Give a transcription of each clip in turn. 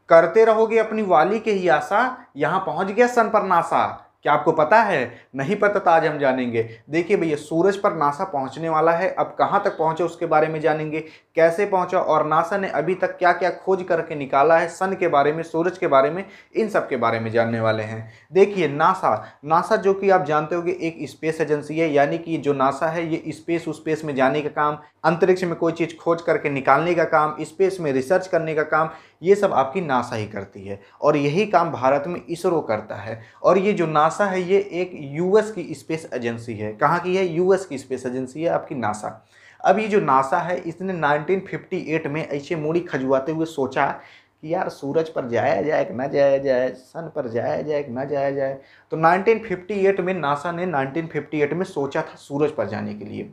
करते रहोगे अपनी वाली के ही आशा, यहां पहुंच गया सन पर नासा। क्या आपको पता है? नहीं पता तो आज हम जानेंगे। देखिए भैया, सूरज पर नासा पहुंचने वाला है। अब कहां तक पहुंचे उसके बारे में जानेंगे, कैसे पहुंचा और नासा ने अभी तक क्या क्या खोज करके निकाला है सन के बारे में, सूरज के बारे में, इन सब के बारे में जानने वाले हैं। देखिए नासा, नासा जो कि आप जानते होंगे एक स्पेस एजेंसी है, यानी कि जो नासा है ये स्पेस में जाने का काम, अंतरिक्ष में कोई चीज़ खोज करके निकालने का काम, स्पेस में रिसर्च करने का काम, ये सब आपकी नासा ही करती है। और यही काम भारत में इसरो करता है। और ये जो नासा है ये एक यूएस की स्पेस एजेंसी है। कहाँ की है? यूएस की स्पेस एजेंसी है आपकी नासा। अब ये जो नासा है इसने 1958 में ऐसे मूड़ी खजुआते हुए सोचा कि यार सूरज पर जाया जाए कि ना जाया जाए, सन पर जाया जाए कि ना जाया जाए। तो 1958 में नासा ने 1958 में सोचा था सूरज पर जाने के लिए,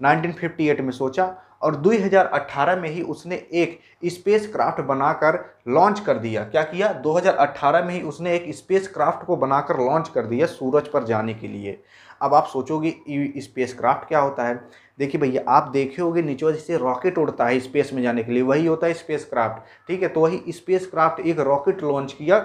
1958 में सोचा और 2018 में ही उसने एक स्पेस क्राफ्ट बनाकर लॉन्च कर दिया। क्या किया? 2018 में ही उसने एक स्पेस क्राफ्ट को बनाकर लॉन्च कर दिया सूरज पर जाने के लिए। अब आप सोचोगे स्पेस क्राफ्ट क्या होता है? देखिए भैया, आप देखे होंगे नीचे जैसे रॉकेट उड़ता है स्पेस में जाने के लिए, वही होता है स्पेस क्राफ्ट। ठीक है, तो वही स्पेस क्राफ्ट एक रॉकेट लॉन्च किया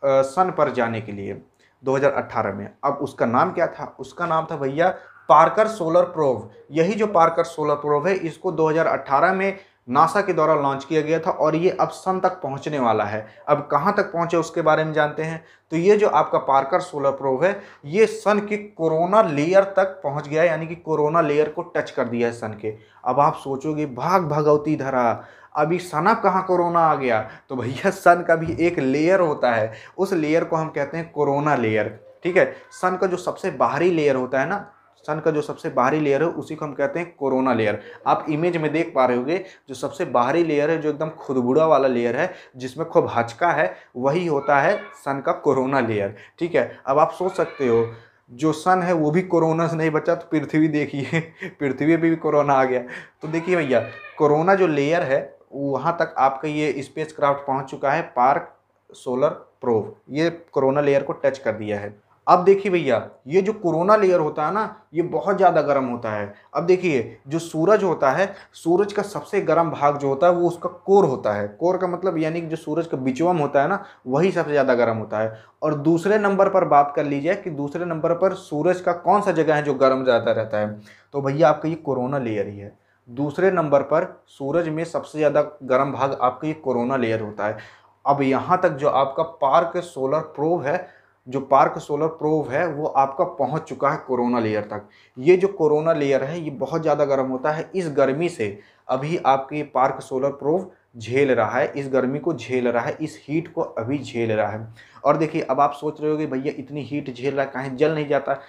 सन पर जाने के लिए 2018 में। अब उसका नाम क्या था? उसका नाम था भैया पार्कर सोलर प्रोब। यही जो पार्कर सोलर प्रोब है इसको 2018 में नासा के द्वारा लॉन्च किया गया था और ये अब सन तक पहुंचने वाला है। अब कहां तक पहुंचे उसके बारे में जानते हैं। तो ये जो आपका पार्कर सोलर प्रोब है ये सन के कोरोना लेयर तक पहुंच गया है, यानी कि कोरोना लेयर को टच कर दिया है सन के। अब आप सोचोगे भाग भगवती धरा, अभी सन अब कहाँ कोरोना आ गया? तो भैया सन का भी एक लेयर होता है, उस लेयर को हम कहते हैं कोरोना लेयर। ठीक है, सन का जो सबसे बाहरी लेयर होता है ना, सन का जो सबसे बाहरी लेयर है उसी को हम कहते हैं कोरोना लेयर। आप इमेज में देख पा रहे होंगे जो सबसे बाहरी लेयर है, जो एकदम खुदबुड़ा वाला लेयर है जिसमें खूब हचका है, वही होता है सन का कोरोना लेयर। ठीक है, अब आप सोच सकते हो जो सन है वो भी कोरोना से नहीं बचा तो पृथ्वी देखिए पृथ्वी पे भी कोरोना आ गया। तो देखिए भैया, कोरोना जो लेयर है वहाँ तक आपका ये स्पेस क्राफ्ट पहुँच चुका है, पार्क सोलर प्रोब, ये कोरोना लेयर को टच कर दिया है। अब देखिए भैया, ये जो कोरोना लेयर होता है ना ये बहुत ज़्यादा गर्म होता है। अब देखिए जो सूरज होता है, सूरज का सबसे गर्म भाग जो होता है वो उसका कोर होता है। कोर का मतलब यानी कि जो सूरज का बिचवम होता है ना, वही सबसे ज़्यादा गर्म होता है। और दूसरे नंबर पर बात कर लीजिए कि दूसरे नंबर पर सूरज का कौन सा जगह है जो गर्म ज़्यादा रहता है, तो भैया आपका ये कोरोना लेयर ही है। दूसरे नंबर पर सूरज में सबसे ज़्यादा गर्म भाग आपका ये कोरोना लेयर होता है। अब यहाँ तक जो आपका पार्क सोलर प्रोब है, जो पार्क सोलर प्रोब है वो आपका पहुंच चुका है कोरोना लेयर तक। ये जो कोरोना लेयर है ये बहुत ज़्यादा गर्म होता है। इस गर्मी से अभी आपके पार्क सोलर प्रोब झेल रहा है, इस गर्मी को झेल रहा है, इस हीट को अभी झेल रहा है। और देखिए अब आप सोच रहे होगे भैया इतनी हीट झेल रहा है कहीं जल नहीं जाता।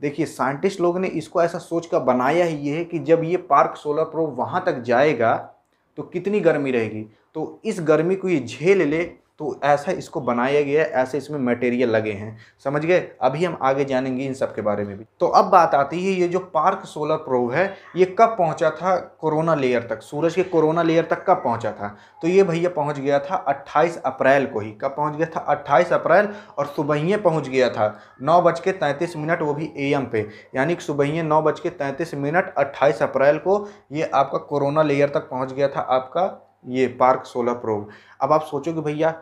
देखिए साइंटिस्ट लोग ने इसको ऐसा सोच कर बनाया ही ये है कि जब ये पार्क सोलर प्रोब वहाँ तक जाएगा तो कितनी गर्मी रहेगी, तो इस गर्मी को ये झेल ले, तो ऐसा इसको बनाया गया है, ऐसे इसमें मटेरियल लगे हैं। समझ गए? अभी हम आगे जानेंगे इन सब के बारे में भी। तो अब बात आती है ये जो पार्क सोलर प्रोब है ये कब पहुंचा था कोरोना लेयर तक, सूरज के कोरोना लेयर तक कब पहुंचा था? तो ये भैया पहुंच गया था 28 अप्रैल को ही। कब पहुंच गया था? 28 अप्रैल। और सुबह पहुंच गया था 9:33, वो भी AM पे, यानी कि सुबह 9:33 28 अप्रैल को ये आपका कोरोना लेयर तक पहुँच गया था आपका ये पार्क सोलर प्रोब। अब आप सोचोगे भैया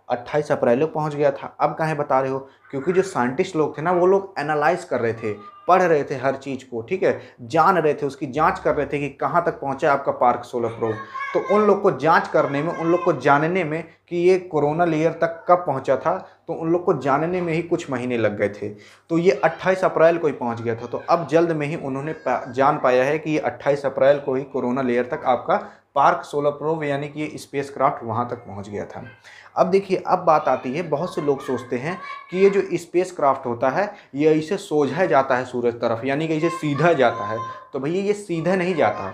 28 अप्रैल को पहुंच गया था, अब काहे बता रहे हो? क्योंकि जो साइंटिस्ट लोग थे ना वो लोग एनालाइज कर रहे थे, पढ़ रहे थे हर चीज़ को। ठीक है, जान रहे थे, उसकी जांच कर रहे थे कि कहाँ तक पहुंचा है आपका पार्क सोलर प्रोब। तो उन लोग को जांच करने में, उन लोग को जानने में कि ये कोरोना लेयर तक कब पहुंचा था, तो उन लोग को जानने में ही कुछ महीने लग गए थे। तो ये 28 अप्रैल को ही पहुंच गया था। तो अब जल्द में ही उन्होंने जान पाया है कि ये 28 अप्रैल को ही कोरोना लेयर तक आपका पार्क सोलर प्रोब यानी कि ये स्पेस क्राफ्ट वहाँ तक पहुँच गया था। अब देखिए अब बात आती है, बहुत से लोग सोचते हैं कि ये जो स्पेस क्राफ्ट होता है ये ऐसे सोझा जाता है सूरज तरफ, यानी कि ऐसे सीधा जाता है। तो भैया ये सीधा नहीं जाता,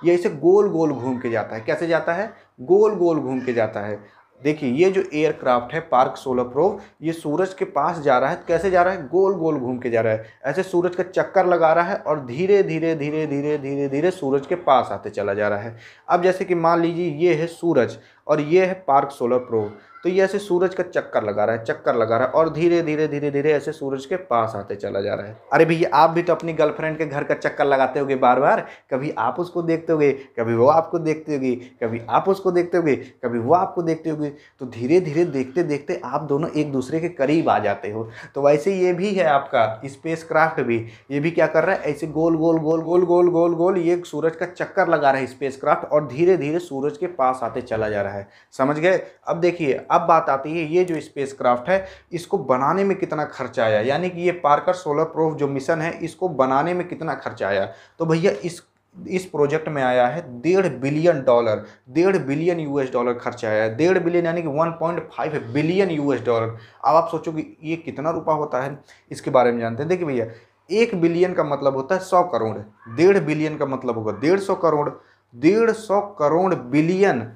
ये ऐसे गोल गोल घूम के जाता है। कैसे जाता है? गोल गोल घूम के जाता है। देखिए ये जो एयरक्राफ्ट है पार्क सोलर प्रोब, ये सूरज के पास जा रहा है। कैसे जा रहा है? गोल गोल घूम के जा रहा है, ऐसे सूरज का चक्कर लगा रहा है और धीरे धीरे धीरे धीरे धीरे धीरे सूरज के पास आते चला जा रहा है। अब जैसे कि मान लीजिए ये है सूरज और ये है पार्क सोलर प्रोब, तो तो ये ऐसे सूरज का चक्कर लगा रहा है, चक्कर लगा रहा है, और धीरे धीरे धीरे धीरे ऐसे सूरज के पास आते चला जा रहा है। अरे भैया आप भी तो अपनी गर्लफ्रेंड के घर का चक्कर लगाते होगे बार बार, कभी आप उसको देखते होगे, कभी वो आपको देखते होगी, कभी आप उसको देखते होगे, कभी वो आपको देखते होगे। तो धीरे धीरे देखते देखते आप दोनों एक दूसरे के करीब आ जाते हो। तो वैसे ये भी है आपका स्पेस क्राफ्ट भी, ये भी क्या कर रहा है, ऐसे गोल गोल गोल गोल गोल गोल गोल ये सूरज का चक्कर लगा रहा है स्पेस क्राफ्ट, और धीरे धीरे सूरज के पास आते चला जा रहा है। समझ गए? अब देखिए, अब बात आती है ये जो स्पेस क्राफ्ट है इसको बनाने में कितना खर्चा आया, यानी कि ये पार्कर सोलर प्रूफ जो मिशन है इसको बनाने में कितना खर्चा आया। तो भैया इस प्रोजेक्ट में आया है $1.5 बिलियन, $1.5 बिलियन यूएस डॉलर खर्चा आया है। 1.5 बिलियन यानी कि 1.5 बिलियन यूएस डॉलर। अब आप सोचोगे ये कितना रुपया होता है, इसके बारे में जानते हैं। देखिए भैया, 1 बिलियन का मतलब होता है 100 करोड़, 1.5 बिलियन का मतलब होगा 150 crore, 150 crore billion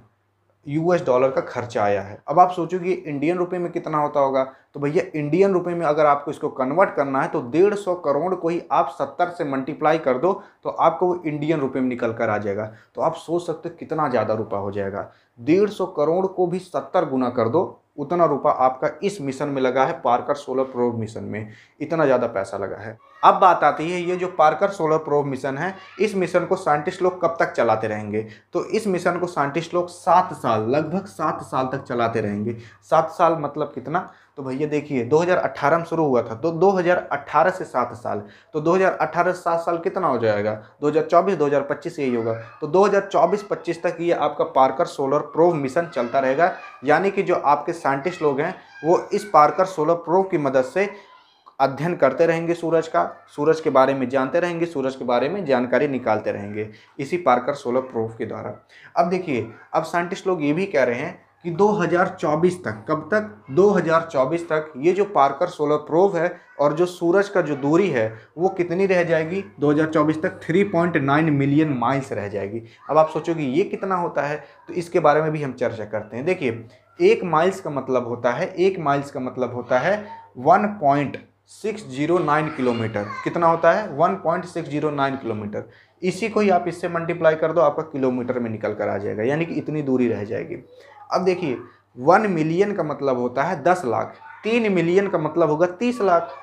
US dollar का खर्चा आया है। अब आप सोचोगे इंडियन रुपए में कितना होता होगा, तो भैया इंडियन रुपए में अगर आपको इसको कन्वर्ट करना है तो 150 करोड़ को ही आप 70 से मल्टीप्लाई कर दो तो आपको वो इंडियन रुपए में निकल कर आ जाएगा। तो आप सोच सकते हो कितना ज़्यादा रुपया हो जाएगा। 150 करोड़ को भी 70 गुना कर दो, उतना रुपया आपका इस मिशन में लगा है, पार्कर सोलर प्रोब मिशन में इतना ज़्यादा पैसा लगा है। अब बात आती है ये जो पार्कर सोलर प्रोब मिशन है, इस मिशन को साइंटिस्ट लोग कब तक चलाते रहेंगे। तो इस मिशन को साइंटिस्ट लोग 7 साल, लगभग 7 साल तक चलाते रहेंगे। 7 साल मतलब कितना, तो भैया देखिए 2018 में शुरू हुआ था, तो 2018 से 7 साल, तो 2018 से 7 साल कितना हो जाएगा, 2024 2025 यही होगा। तो 2024-25 तक ये आपका पार्कर सोलर प्रोब मिशन चलता रहेगा। यानी कि जो आपके साइंटिस्ट लोग हैं वो इस पार्कर सोलर प्रोब की मदद से अध्ययन करते रहेंगे सूरज का, सूरज के बारे में जानते रहेंगे, सूरज के बारे में जानकारी निकालते रहेंगे इसी पार्कर सोलर प्रोब के द्वारा। अब देखिए, अब साइंटिस्ट लोग ये भी कह रहे हैं कि 2024 तक, कब तक, 2024 तक ये जो पार्कर सोलर प्रोब है और जो सूरज का जो दूरी है वो कितनी रह जाएगी, 2024 तक 3.9 मिलियन माइल्स रह जाएगी। अब आप सोचोगे ये कितना होता है, तो इसके बारे में भी हम चर्चा करते हैं। देखिए, 1 माइल्स का मतलब होता है, 1 माइल्स का मतलब होता है 1.609 किलोमीटर। कितना होता है, 1.609 किलोमीटर। इसी को ही आप इससे मल्टीप्लाई कर दो, आपका किलोमीटर में निकल कर आ जाएगा, यानी कि इतनी दूरी रह जाएगी। अब देखिए, 1 मिलियन का मतलब होता है 10 लाख, 3 मिलियन का मतलब होगा 30 लाख,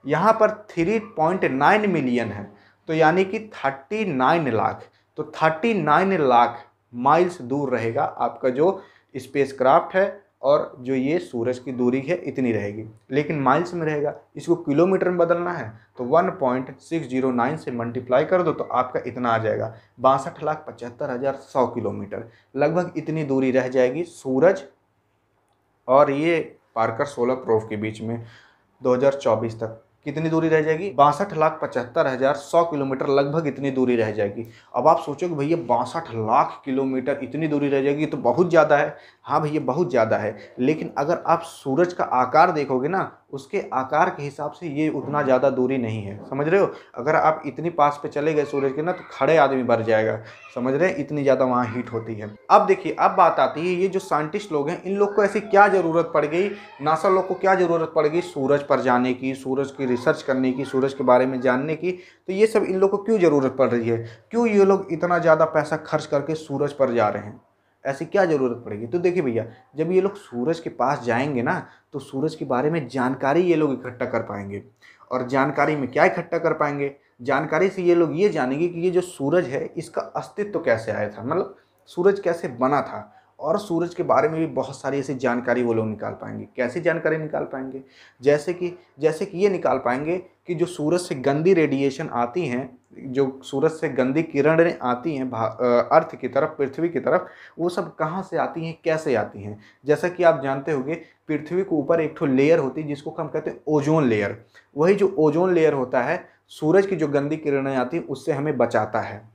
यहाँ पर 3.9 मिलियन है तो यानी कि 39 लाख। तो 39 लाख माइल्स दूर रहेगा आपका जो स्पेस क्राफ्ट है, और जो ये सूरज की दूरी है इतनी रहेगी, लेकिन माइल्स में रहेगा। इसको किलोमीटर में बदलना है तो 1.609 से मल्टीप्लाई कर दो तो आपका इतना आ जाएगा, 62,75,100 किलोमीटर। लगभग इतनी दूरी रह जाएगी सूरज और ये पार्कर सोलर प्रोब के बीच में 2024 तक। कितनी दूरी रह जाएगी, 62,75,100 किलोमीटर, लगभग इतनी दूरी रह जाएगी। अब आप सोचोगे भैया 62 लाख किलोमीटर इतनी दूरी रह जाएगी तो बहुत ज़्यादा है। हाँ भैया बहुत ज़्यादा है, लेकिन अगर आप सूरज का आकार देखोगे ना, उसके आकार के हिसाब से ये उतना ज़्यादा दूरी नहीं है। समझ रहे हो, अगर आप इतनी पास पे चले गए सूरज के ना तो खड़े आदमी भर जाएगा। समझ रहे हैं, इतनी ज़्यादा वहाँ हीट होती है। अब देखिए, अब बात आती है ये जो साइंटिस्ट लोग हैं इन लोग को ऐसी क्या ज़रूरत पड़ गई, नासा लोग को क्या ज़रूरत पड़ गई सूरज पर जाने की, सूरज की रिसर्च करने की, सूरज के बारे में जानने की। तो ये सब इन लोग को क्यों ज़रूरत पड़ रही है, क्यों ये लोग इतना ज़्यादा पैसा खर्च करके सूरज पर जा रहे हैं, ऐसी क्या ज़रूरत पड़ेगी। तो देखिए भैया, जब ये लोग सूरज के पास जाएंगे ना तो सूरज के बारे में जानकारी ये लोग इकट्ठा कर पाएंगे। और जानकारी में क्या इकट्ठा कर पाएंगे, जानकारी से ये लोग ये जानेंगे कि ये जो सूरज है इसका अस्तित्व कैसे आया था, मतलब सूरज कैसे बना था, और सूरज के बारे में भी बहुत सारी ऐसी जानकारी वो लोग निकाल पाएंगे। कैसी जानकारी निकाल पाएंगे, जैसे कि ये निकाल पाएंगे कि जो सूरज से गंदी रेडिएशन आती हैं, जो सूरज से गंदी किरणें आती हैं अर्थ की तरफ, पृथ्वी की तरफ, वो सब कहाँ से आती हैं, कैसे आती हैं। जैसा कि आप जानते होंगे पृथ्वी के ऊपर एक ठो लेयर होती है जिसको हम कहते हैं ओजोन लेयर। वही जो ओजोन लेयर होता है सूरज की जो गंदी किरणें आती हैं उससे हमें बचाता है।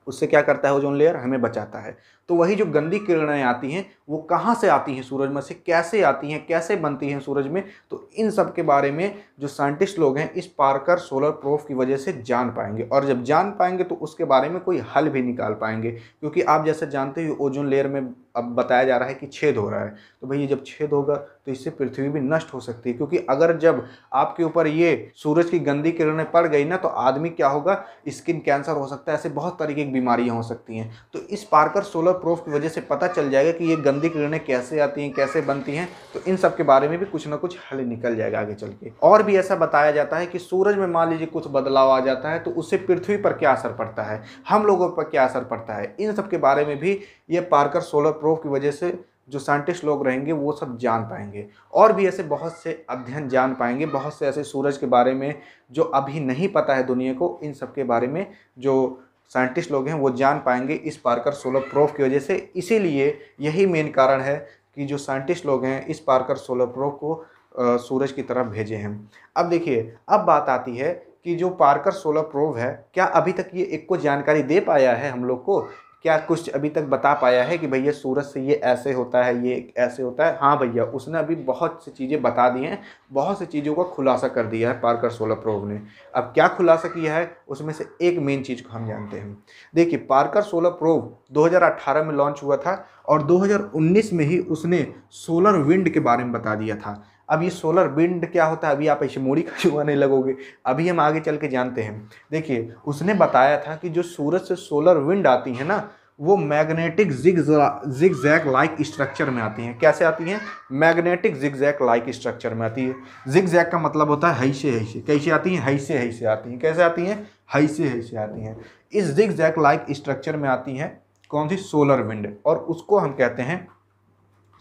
उससे क्या करता है ओजोन लेयर, हमें बचाता है। तो वही जो गंदी किरणें आती हैं वो कहाँ से आती हैं सूरज में से, कैसे आती हैं, कैसे बनती हैं सूरज में, तो इन सब के बारे में जो साइंटिस्ट लोग हैं इस पार्कर सोलर प्रोब की वजह से जान पाएंगे। और जब जान पाएंगे तो उसके बारे में कोई हल भी निकाल पाएंगे। क्योंकि आप जैसे जानते हो ओजोन लेयर में अब बताया जा रहा है कि छेद हो रहा है, तो भैया जब छेद होगा तो इससे पृथ्वी भी नष्ट हो सकती है। क्योंकि अगर जब आपके ऊपर ये सूरज की गंदी किरणें पड़ गई ना तो आदमी क्या होगा, स्किन कैंसर हो सकता है, ऐसे बहुत तरीके की बीमारियां हो सकती हैं। तो इस पार्कर सोलर प्रूफ की वजह से पता चल जाएगा कि ये गंदी किरणें कैसे आती हैं, कैसे बनती हैं, तो इन सब के बारे में भी कुछ ना कुछ हल निकल जाएगा आगे चल के। और भी ऐसा बताया जाता है कि सूरज में मान लीजिए कुछ बदलाव आ जाता है तो उससे पृथ्वी पर क्या असर पड़ता है, हम लोगों पर क्या असर पड़ता है, इन सब के बारे में भी ये पार्कर सोलर प्रूफ की वजह से जो साइंटिस्ट लोग रहेंगे वो सब जान पाएंगे। और भी ऐसे बहुत से अध्ययन जान पाएंगे, बहुत से ऐसे सूरज के बारे में जो अभी नहीं पता है दुनिया को, इन सब के बारे में जो साइंटिस्ट लोग हैं वो जान पाएंगे इस पार्कर सोलर प्रूफ की वजह से। इसीलिए यही मेन कारण है कि जो साइंटिस्ट लोग हैं इस पार्कर सोलर प्रूफ को सूरज की तरफ भेजे हैं। अब देखिए, अब बात आती है कि जो पार्कर सोलर प्रूफ है, क्या अभी तक ये एक को जानकारी दे पाया है हम लोग को, क्या कुछ अभी तक बता पाया है कि भैया सूरज से ये ऐसे होता है, ये ऐसे होता है? हाँ भैया, उसने अभी बहुत सी चीज़ें बता दी हैं, बहुत सी चीज़ों का खुलासा कर दिया है पार्कर सोलर प्रूफ ने। अब क्या खुलासा किया है, उसमें से एक मेन चीज़ को हम जानते हैं। देखिए, पार्कर सोलर प्रूफ 2018 में लॉन्च हुआ था और 2019 में ही उसने सोलर विंड के बारे में बता दिया था। अब ये सोलर विंड क्या होता है, अभी आप ऐसे मूड़ी खजुआने लगोगे, अभी हम आगे चल के जानते हैं। देखिए, उसने बताया था कि जो सूरज से सोलर विंड आती है ना, वो मैग्नेटिक जिगजैग लाइक स्ट्रक्चर में आती हैं। कैसे आती हैं? मैग्नेटिक जिगजैग लाइक स्ट्रक्चर में आती है। जिगजैग का मतलब होता है हैसे हैसे। कैसे आती हैं? हैसे हैसे आती हैं। कैसे आती हैं? हैसे हैसे आती हैं। इस जिगजैग लाइक स्ट्रक्चर में आती हैं कौन सी? Solar wind. और उसको हम कहते हैं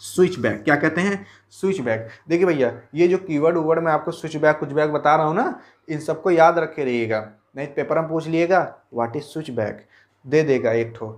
स्विच बैक। क्या कहते हैं? Switch back. देखिए भैया, ये जो कीवर्ड वर्ड मैं आपको स्विच बैक कुछ बैक बता रहा हूँ ना, इन सबको याद रखे रहिएगा, नहीं पेपर में पूछ लिएगा व्हाट इज स्विच बैक, दे देगा एक ठो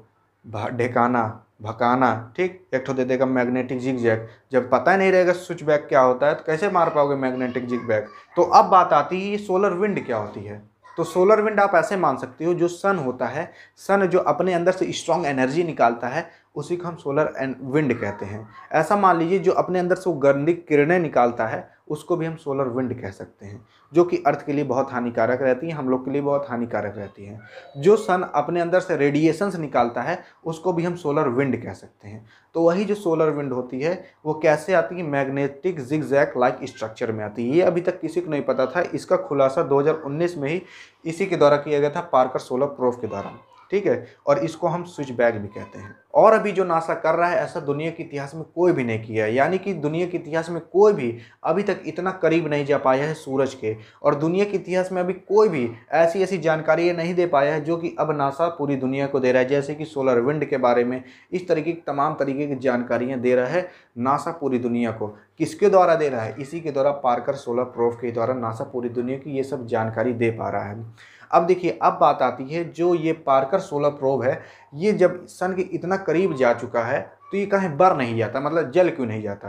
ढेकाना भकाना, ठीक, एक ठो दे देगा मैग्नेटिक जिगजैग। जब पता नहीं रहेगा स्विच बैक क्या होता है तो कैसे मार पाओगे मैग्नेटिक जिगजैग। तो अब बात आती है सोलर विंड क्या होती है। तो सोलर विंड आप ऐसे मान सकते हो, जो सन होता है, सन जो अपने अंदर से स्ट्रॉन्ग एनर्जी निकालता है, उसी को हम सोलर विंड कहते हैं। ऐसा मान लीजिए जो अपने अंदर से वो गंदी किरणें निकालता है, उसको भी हम सोलर विंड कह सकते हैं, जो कि अर्थ के लिए बहुत हानिकारक रहती है, हम लोग के लिए बहुत हानिकारक रहती है। जो सन अपने अंदर से रेडिएशंस निकालता है, उसको भी हम सोलर विंड कह सकते हैं। तो वही जो सोलर विंड होती है वो कैसे आती है? मैग्नेटिक जिगजैग लाइक स्ट्रक्चर में आती है। ये अभी तक किसी को नहीं पता था, इसका खुलासा 2019 में ही इसी के द्वारा किया गया था, पार्कर सोलर प्रूफ के द्वारा, ठीक है। और इसको हम स्विच बैक भी कहते हैं। और अभी जो नासा कर रहा है, ऐसा दुनिया के इतिहास में कोई भी नहीं किया है। यानी कि दुनिया के इतिहास में कोई भी अभी तक इतना करीब नहीं जा पाया है सूरज के, और दुनिया के इतिहास में अभी कोई भी ऐसी ऐसी जानकारी नहीं दे पाया है जो कि अब नासा पूरी दुनिया को दे रहा है। जैसे कि सोलर विंड के बारे में इस तरीके की तमाम तरीके की जानकारियाँ दे रहा है नासा पूरी दुनिया को। किसके द्वारा दे रहा है? इसी के द्वारा, पार्कर सोलर प्रूफ के द्वारा नासा पूरी दुनिया की ये सब जानकारी दे पा रहा है। अब देखिए, अब बात आती है जो ये पार्कर सोलर प्रूफ है, ये जब सन के इतना करीब जा चुका है तो ये कहीं बर नहीं जाता, मतलब जल क्यों नहीं जाता?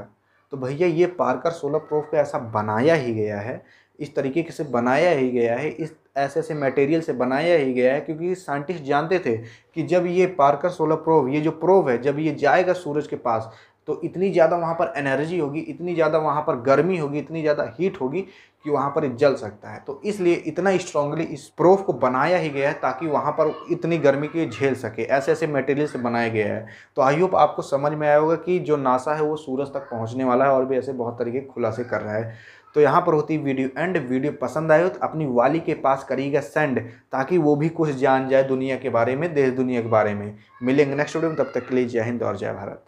तो भैया, ये पार्कर सोलर प्रूफ को ऐसा बनाया ही गया है, इस तरीके से बनाया ही गया है, इस ऐसे ऐसे मटेरियल से बनाया ही गया है, क्योंकि साइंटिस्ट जानते थे कि जब ये पार्कर सोलर प्रूफ, ये जो प्रूफ है, जब ये जाएगा सूरज के पास तो इतनी ज़्यादा वहाँ पर एनर्जी होगी, इतनी ज़्यादा वहाँ पर गर्मी होगी, इतनी ज़्यादा हीट होगी कि वहाँ पर जल सकता है। तो इसलिए इतना स्ट्रांगली इस प्रूफ को बनाया ही गया है ताकि वहाँ पर इतनी गर्मी की झेल सके। ऐसे ऐसे मटेरियल से बनाया गया है। तो आई होप आपको समझ में आया होगा कि जो नासा है वो सूरज तक पहुँचने वाला है और भी ऐसे बहुत तरीके के खुलासे कर रहा है। तो यहाँ पर होती वीडियो एंड। वीडियो पसंद आए तो अपनी वाली के पास करिएगा सेंड, ताकि वो भी कुछ जान जाए दुनिया के बारे में, देश दुनिया के बारे में। मिलेंगे नेक्स्ट वीडियो में, तब तक के लिए जय हिंद और जय भारत।